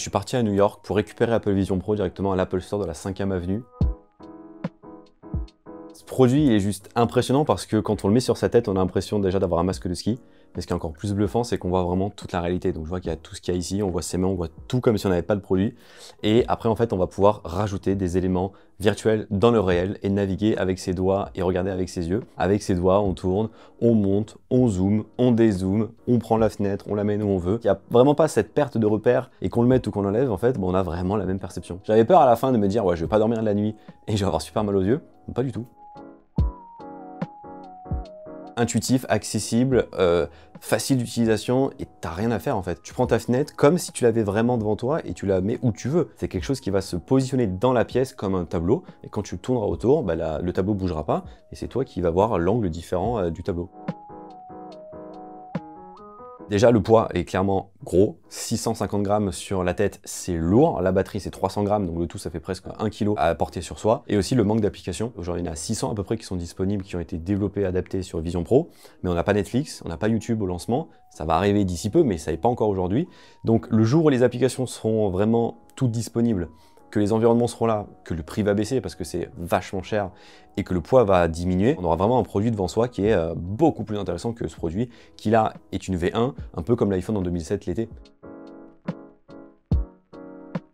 Je suis parti à New York pour récupérer Apple Vision Pro directement à l'Apple Store de la 5e avenue. Ce produit il est juste impressionnant parce que quand on le met sur sa tête, on a l'impression déjà d'avoir un masque de ski. Mais ce qui est encore plus bluffant, c'est qu'on voit vraiment toute la réalité. Donc je vois qu'il y a tout ce qu'il y a ici, on voit ses mains, on voit tout comme si on n'avait pas de produit. Et après, en fait, on va pouvoir rajouter des éléments virtuels dans le réel et naviguer avec ses doigts et regarder avec ses yeux. Avec ses doigts, on tourne, on monte, on zoome, on dézoome, on prend la fenêtre, on la met où on veut. Il n'y a vraiment pas cette perte de repère et qu'on le mette ou qu'on l'enlève, en fait, on a vraiment la même perception. J'avais peur à la fin de me dire, ouais, je vais pas dormir de la nuit et je vais avoir super mal aux yeux. Pas du tout. Intuitif, accessible, facile d'utilisation et t'as rien à faire en fait. Tu prends ta fenêtre comme si tu l'avais vraiment devant toi et tu la mets où tu veux. C'est quelque chose qui va se positionner dans la pièce comme un tableau et quand tu tourneras autour, le tableau bougera pas et c'est toi qui vas voir l'angle différent du tableau. Déjà, le poids est clairement gros, 650 grammes sur la tête, c'est lourd. La batterie, c'est 300 grammes, donc le tout, ça fait presque 1 kg à porter sur soi. Et aussi le manque d'applications. Aujourd'hui, il y en a 600 à peu près qui sont disponibles, qui ont été développés, adaptés sur Vision Pro. Mais on n'a pas Netflix, on n'a pas YouTube au lancement. Ça va arriver d'ici peu, mais ça n'est pas encore aujourd'hui. Donc le jour où les applications seront vraiment toutes disponibles, que les environnements seront là, que le prix va baisser parce que c'est vachement cher et que le poids va diminuer, on aura vraiment un produit devant soi qui est beaucoup plus intéressant que ce produit qui là est une V1, un peu comme l'iPhone en 2007 l'été.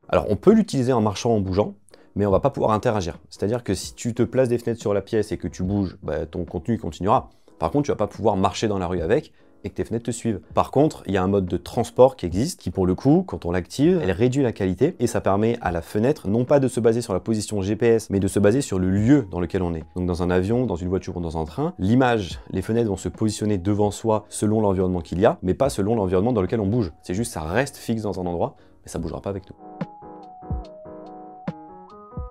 Alors on peut l'utiliser en marchant, en bougeant, mais on va pas pouvoir interagir. C'est-à-dire que si tu te places des fenêtres sur la pièce et que tu bouges, ton contenu continuera. Par contre, tu vas pas pouvoir marcher dans la rue avec et que tes fenêtres te suivent. Par contre, il y a un mode de transport qui existe, qui pour le coup, quand on l'active, elle réduit la qualité et ça permet à la fenêtre non pas de se baser sur la position GPS, mais de se baser sur le lieu dans lequel on est. Donc dans un avion, dans une voiture ou dans un train, l'image, les fenêtres vont se positionner devant soi selon l'environnement qu'il y a, mais pas selon l'environnement dans lequel on bouge. C'est juste ça reste fixe dans un endroit, mais ça bougera pas avec nous.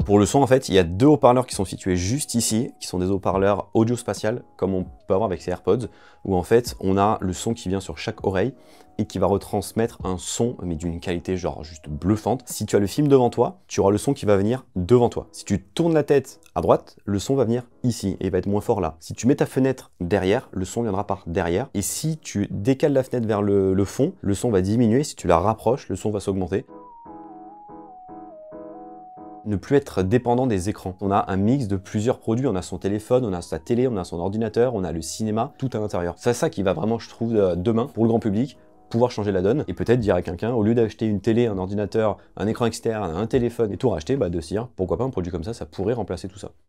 Pour le son, en fait, il y a deux haut-parleurs qui sont situés juste ici, qui sont des haut-parleurs audio-spatial, comme on peut avoir avec ses AirPods, où en fait, on a le son qui vient sur chaque oreille et qui va retransmettre un son, mais d'une qualité genre juste bluffante. Si tu as le film devant toi, tu auras le son qui va venir devant toi. Si tu tournes la tête à droite, le son va venir ici et va être moins fort là. Si tu mets ta fenêtre derrière, le son viendra par derrière. Et si tu décales la fenêtre vers le fond, le son va diminuer. Si tu la rapproches, le son va s'augmenter. Ne plus être dépendant des écrans. On a un mix de plusieurs produits, on a son téléphone, on a sa télé, on a son ordinateur, on a le cinéma, tout à l'intérieur. C'est ça qui va vraiment, je trouve, demain, pour le grand public, pouvoir changer la donne et peut-être dire à quelqu'un, au lieu d'acheter une télé, un ordinateur, un écran externe, un téléphone et tout racheter, de se dire, pourquoi pas un produit comme ça pourrait remplacer tout ça.